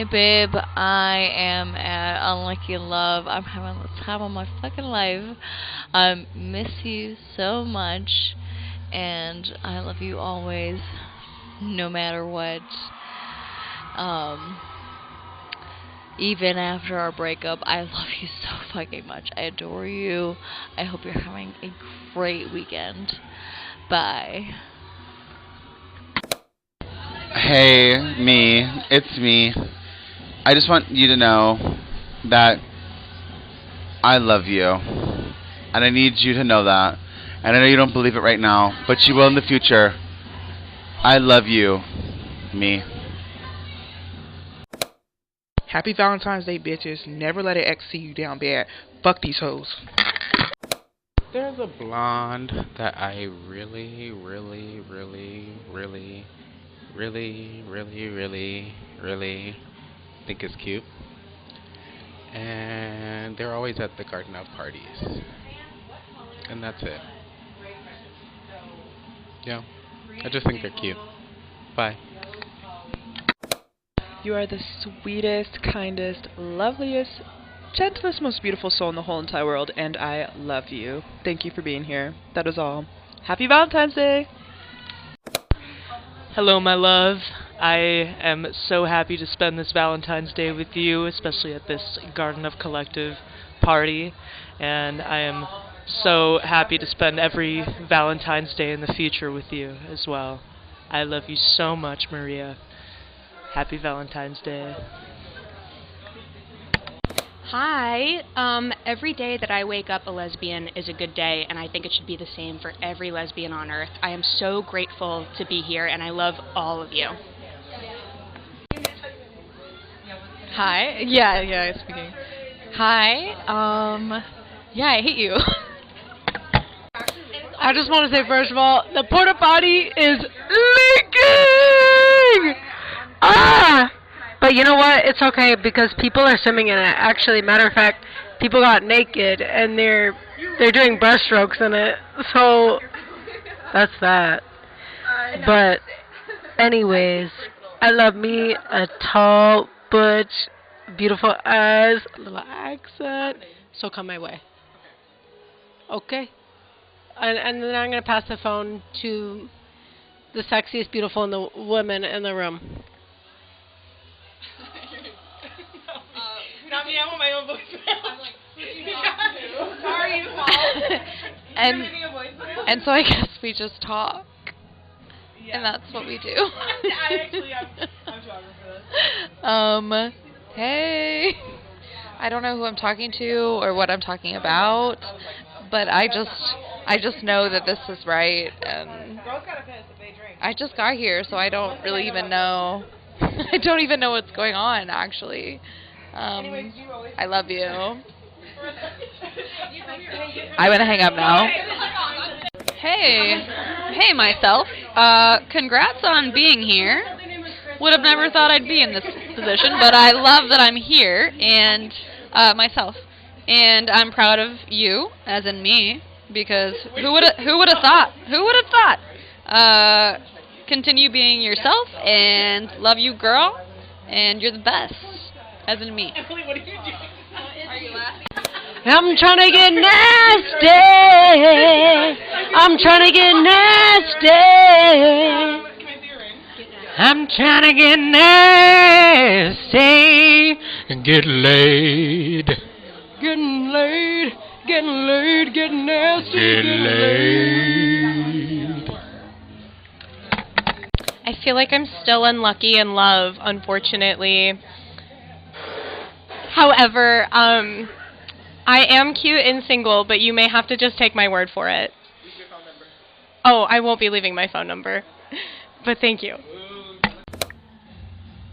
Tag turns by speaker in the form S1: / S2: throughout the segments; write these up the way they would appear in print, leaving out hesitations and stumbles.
S1: Hey babe, I am at Unlucky in Love. I'm having the time of my fucking life. I miss you so much, and I love you always, no matter what. Um, Even after our breakup, I love you so fucking much. I adore you. I hope you're having a great weekend. Bye.
S2: Hey, me. It's me. I just want you to know that I love you. And I need you to know that. And I know you don't believe it right now, but you will in the future. I love you, me.
S3: Happy Valentine's Day, bitches. Never let an ex see you down bad. Fuck these hoes.
S4: There's a blonde that I really, really, really, really, really, really, really, really think is cute. And they're always at the Garden of parties. And that's it. Yeah. I just think they're cute. Bye.
S5: You are the sweetest, kindest, loveliest, gentlest, most beautiful soul in the whole entire world, and I love you. Thank you for being here. That is all. Happy Valentine's Day!
S6: Hello, my love. I am so happy to spend this Valentine's Day with you, especially at this Garden of Collective party. And I am so happy to spend every Valentine's Day in the future with you as well. I love you so much, Maria. Happy Valentine's Day.
S7: Hi. Every day that I wake up a lesbian is a good day, and I think it should be the same for every lesbian on Earth. I am so grateful to be here, and I love all of you.
S8: Hi. Yeah, speaking. Hi. Yeah, I hate you. I just want to say, first of all, the porta potty is leaking! Ah! But you know what? It's okay because people are swimming in it. Actually, matter of fact, people got naked and they're doing breaststrokes in it. So that's that. But anyways, I love me a tall, butch, beautiful eyes, little accent. So come my way. Okay. And then I'm gonna pass the phone to the sexiest, beautiful, and the women in the room.
S9: Not me, I want my own voicemail. I'm like, sorry, you
S8: And so I guess we just talk. Yeah. And that's what we do.
S9: I'm stronger for this.
S8: Hey. I don't know who I'm talking to or what I'm talking about, but I just know that this is right, and I just got here, so I don't really even know. I don't even know what's going on, actually. I love you. I'm gonna hang up now.
S10: Hey myself. Congrats on being here. Would have never thought I'd be in this position, but I love that I'm here, and myself. And I'm proud of you, as in me, because who would have thought? Who would have thought? Continue being yourself, and love you, girl, and you're the best, as in me.
S9: Emily, what are you doing? Are you laughing?
S8: I'm trying to get nasty. I'm trying to get nasty. I'm trying to get nasty and get laid. Getting laid, getting laid, getting nasty, getting laid.
S7: I feel like I'm still unlucky in love, unfortunately. However, I am cute and single, but you may have to just take my word for it. Leave your phone number. Oh, I won't be leaving my phone number. But thank you.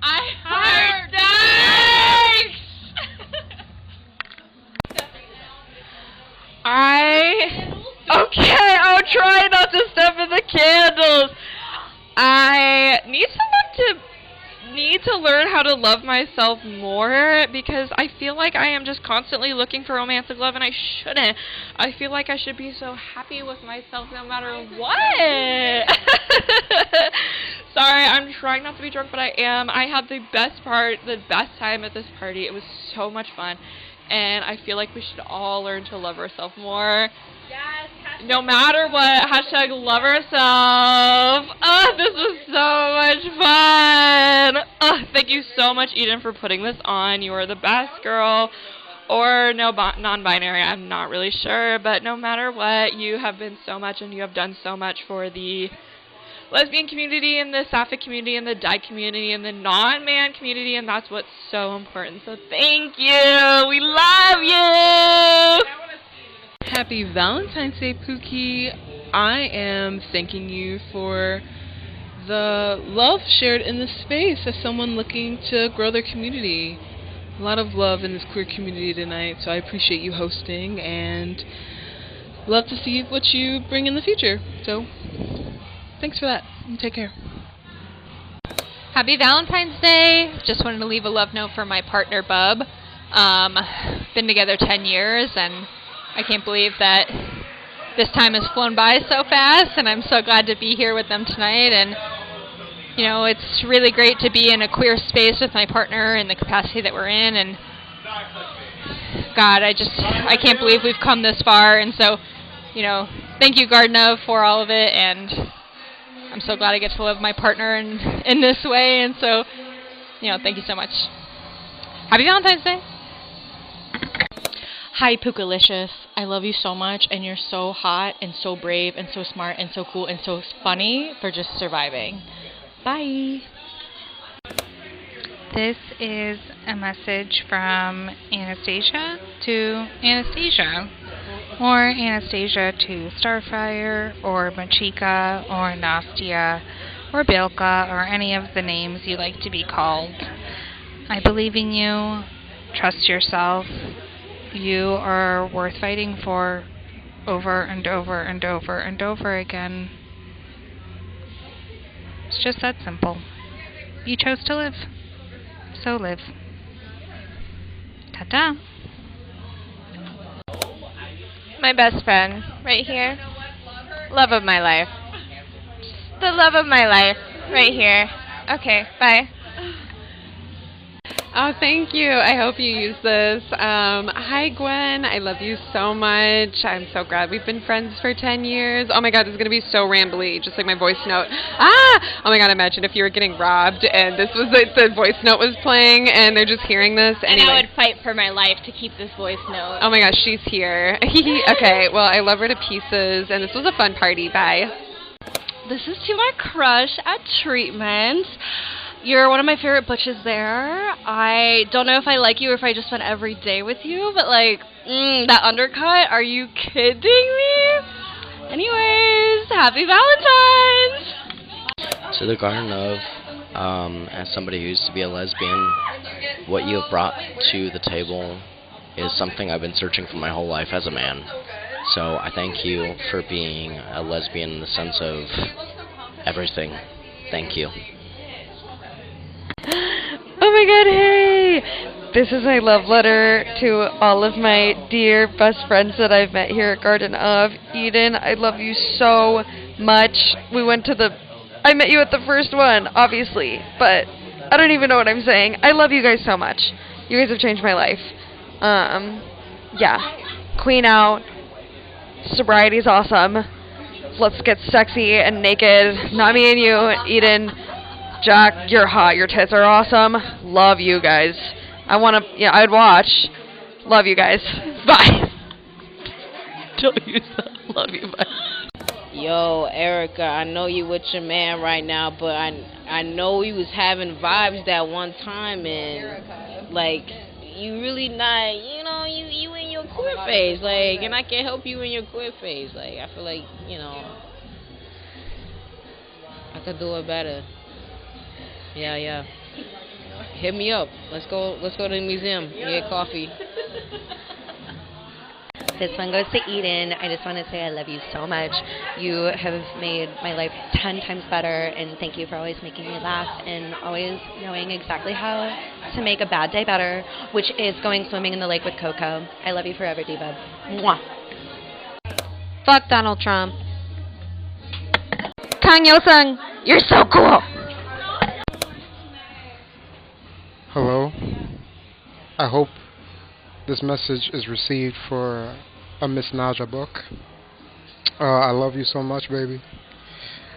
S7: I heart dykes!
S8: Okay, I'll try not to step in the candles. I need to learn how to love myself more, because I feel like I am just constantly looking for romantic love, and I shouldn't. I feel like I should be so happy with myself no matter what.
S11: sorry. I'm trying not to be drunk, but I am. I had the best time at this party. It was so much fun. And I feel like we should all learn to love ourselves more.
S9: Yes.
S11: No matter what. Hashtag love ourselves. Oh, this was so much fun. Oh, thank you so much, Eden, for putting this on. You are the best girl. Or non-binary, I'm not really sure. But no matter what, you have been so much and you have done so much for the lesbian community and the sapphic community and the dyke community and the non-man community, and that's what's so important. So thank you. We love you.
S12: Happy Valentine's Day, Pookie. I am thanking you for the love shared in this space as someone looking to grow their community. A lot of love in this queer community tonight, so I appreciate you hosting and love to see what you bring in the future. So, thanks for that, and take care.
S10: Happy Valentine's Day. Just wanted to leave a love note for my partner, Bub. Been together 10 years, and I can't believe that this time has flown by so fast, and I'm so glad to be here with them tonight. And you know, it's really great to be in a queer space with my partner in the capacity that we're in, and God, I can't believe we've come this far. And so, you know, thank you, Gardner, for all of it, and I'm so glad I get to love my partner in this way. And so, you know, thank you so much. Happy Valentine's Day.
S13: Hi, Pookalicious. I love you so much, and you're so hot and so brave and so smart and so cool and so funny for just surviving. Bye.
S14: This is a message from Anastasia to Anastasia, or Anastasia to Starfire, or Machika, or Nastia, or Bilka, or any of the names you like to be called. I believe in you. Trust yourself. You are worth fighting for over and over and over and over again. It's just that simple. You chose to live. So live. Ta-ta.
S15: My best friend, right here. Love of my life. The love of my life, right here. Okay, bye.
S16: Oh, thank you. I hope you use this. Hi, Gwen. I love you so much. I'm so glad we've been friends for 10 years. Oh, my God, this is going to be so rambly, just like my voice note. Ah! Oh, my God, imagine if you were getting robbed and this was the voice note was playing and they're just hearing this. Anyway.
S15: And I would fight for my life to keep this voice note.
S16: Oh, my gosh, she's here. Okay, well, I love her to pieces, and this was a fun party. Bye.
S17: This is to my crush at Treatment. You're one of my favorite butches there. I don't know if I like you or if I just spent every day with you, but like, that undercut, are you kidding me? Anyways, happy Valentine's!
S18: To the Garden of, as somebody who used to be a lesbian, what you have brought to the table is something I've been searching for my whole life as a man. So I thank you for being a lesbian in the sense of everything. Thank you.
S19: Oh my God, hey! This is my love letter to all of my dear best friends that I've met here at Garden of. Eden, I love you so much. I met you at the first one, obviously, but I don't even know what I'm saying. I love you guys so much. You guys have changed my life. Yeah. Queen out. Sobriety's awesome. Let's get sexy and naked. Not me and you, Eden. Jack, you're hot. Your tits are awesome. Love you guys. I'd watch. Love you guys. Bye.
S12: Don't use that. Love you. Bye.
S20: Yo, Erica, I know you with your man right now, but I know we was having vibes that one time, and like you really not, you in your queer phase, like, and I can help you in your queer phase. Like, I feel like, I could do it better. Yeah. Hit me up. Let's go to the museum. Get coffee.
S21: This one goes to Eden. I just want to say I love you so much. You have made my life 10 times better, and thank you for always making me laugh and always knowing exactly how to make a bad day better, which is going swimming in the lake with Coco. I love you forever, D-Bub. Mwah.
S22: Fuck Donald Trump. Kang Yo-sung, you're so cool.
S1: I hope this message is received for a Miss Naja book. I love you so much, baby.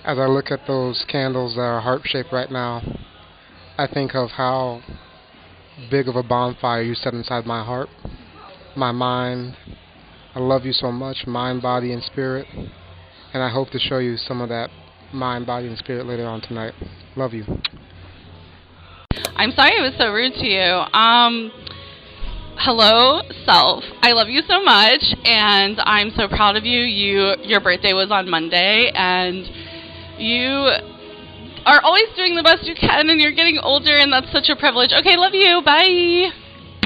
S1: As I look at those candles that are heart-shaped right now, I think of how big of a bonfire you set inside my heart, my mind. I love you so much, mind, body, and spirit. And I hope to show you some of that mind, body, and spirit later on tonight. Love you.
S22: I'm sorry I was so rude to you. Hello, self. I love you so much, and I'm so proud of you. Your birthday was on Monday, and you are always doing the best you can, and you're getting older, and that's such a privilege. Okay, love you. Bye.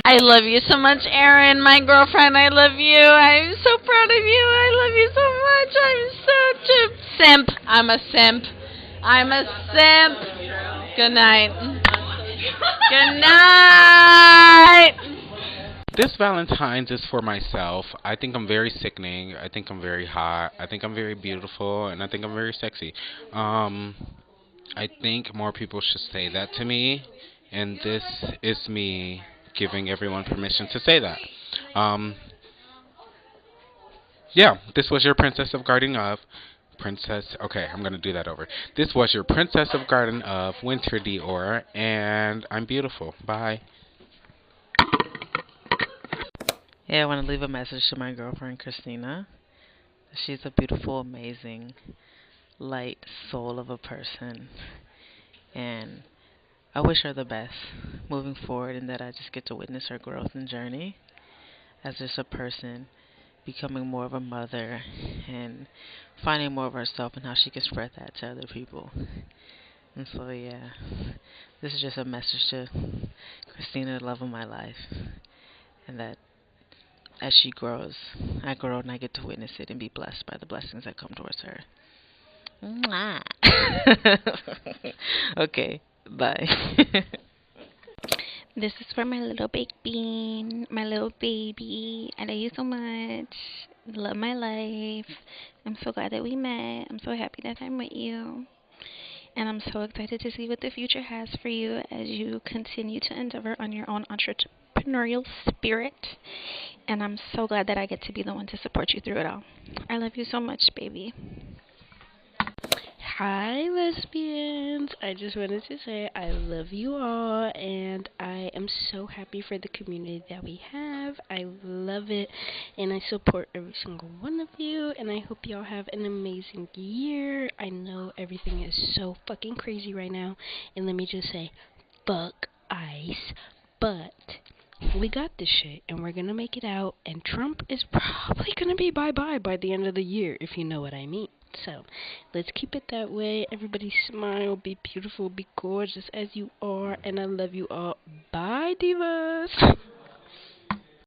S23: I love you so much, Erin, my girlfriend. I love you. I'm so proud of you. I love you so much. I'm such a simp. I'm a simp. I'm a simp. Good night. Good night.
S4: This Valentine's is for myself. I think I'm very sickening. I think I'm very hot. I think I'm very beautiful, and I think I'm very sexy. I think more people should say that to me, and this is me giving everyone permission to say that. Yeah, this was your Princess of Garden of Okay, I'm gonna do that over. This was your Princess of Garden of Winter Dior, and I'm beautiful. Bye.
S24: Yeah, I want to leave a message to my girlfriend, Christina. She's a beautiful, amazing, light soul of a person. And I wish her the best moving forward, and that I just get to witness her growth and journey as just a person, becoming more of a mother and finding more of herself and how she can spread that to other people. And so, yeah, this is just a message to Christina, the love of my life, and that as she grows, I grow and I get to witness it and be blessed by the blessings that come towards her. Mwah. Okay, bye.
S25: This is for my little baked bean, my little baby. I love you so much. Love my life. I'm so glad that we met. I'm so happy that I'm with you. And I'm so excited to see what the future has for you as you continue to endeavor on your own entrepreneurial spirit. And I'm so glad that I get to be the one to support you through it all. I love you so much, baby.
S26: Hi, lesbians. I just wanted to say I love you all, and I am so happy for the community that we have. I love it, and I support every single one of you, and I hope y'all have an amazing year. I know everything is so fucking crazy right now, and let me just say, fuck ICE, but we got this shit, and we're gonna make it out, and Trump is probably gonna be bye-bye by the end of the year, if you know what I mean. So, let's keep it that way. Everybody smile, be beautiful, be gorgeous as you are, and I love you all. Bye, divas!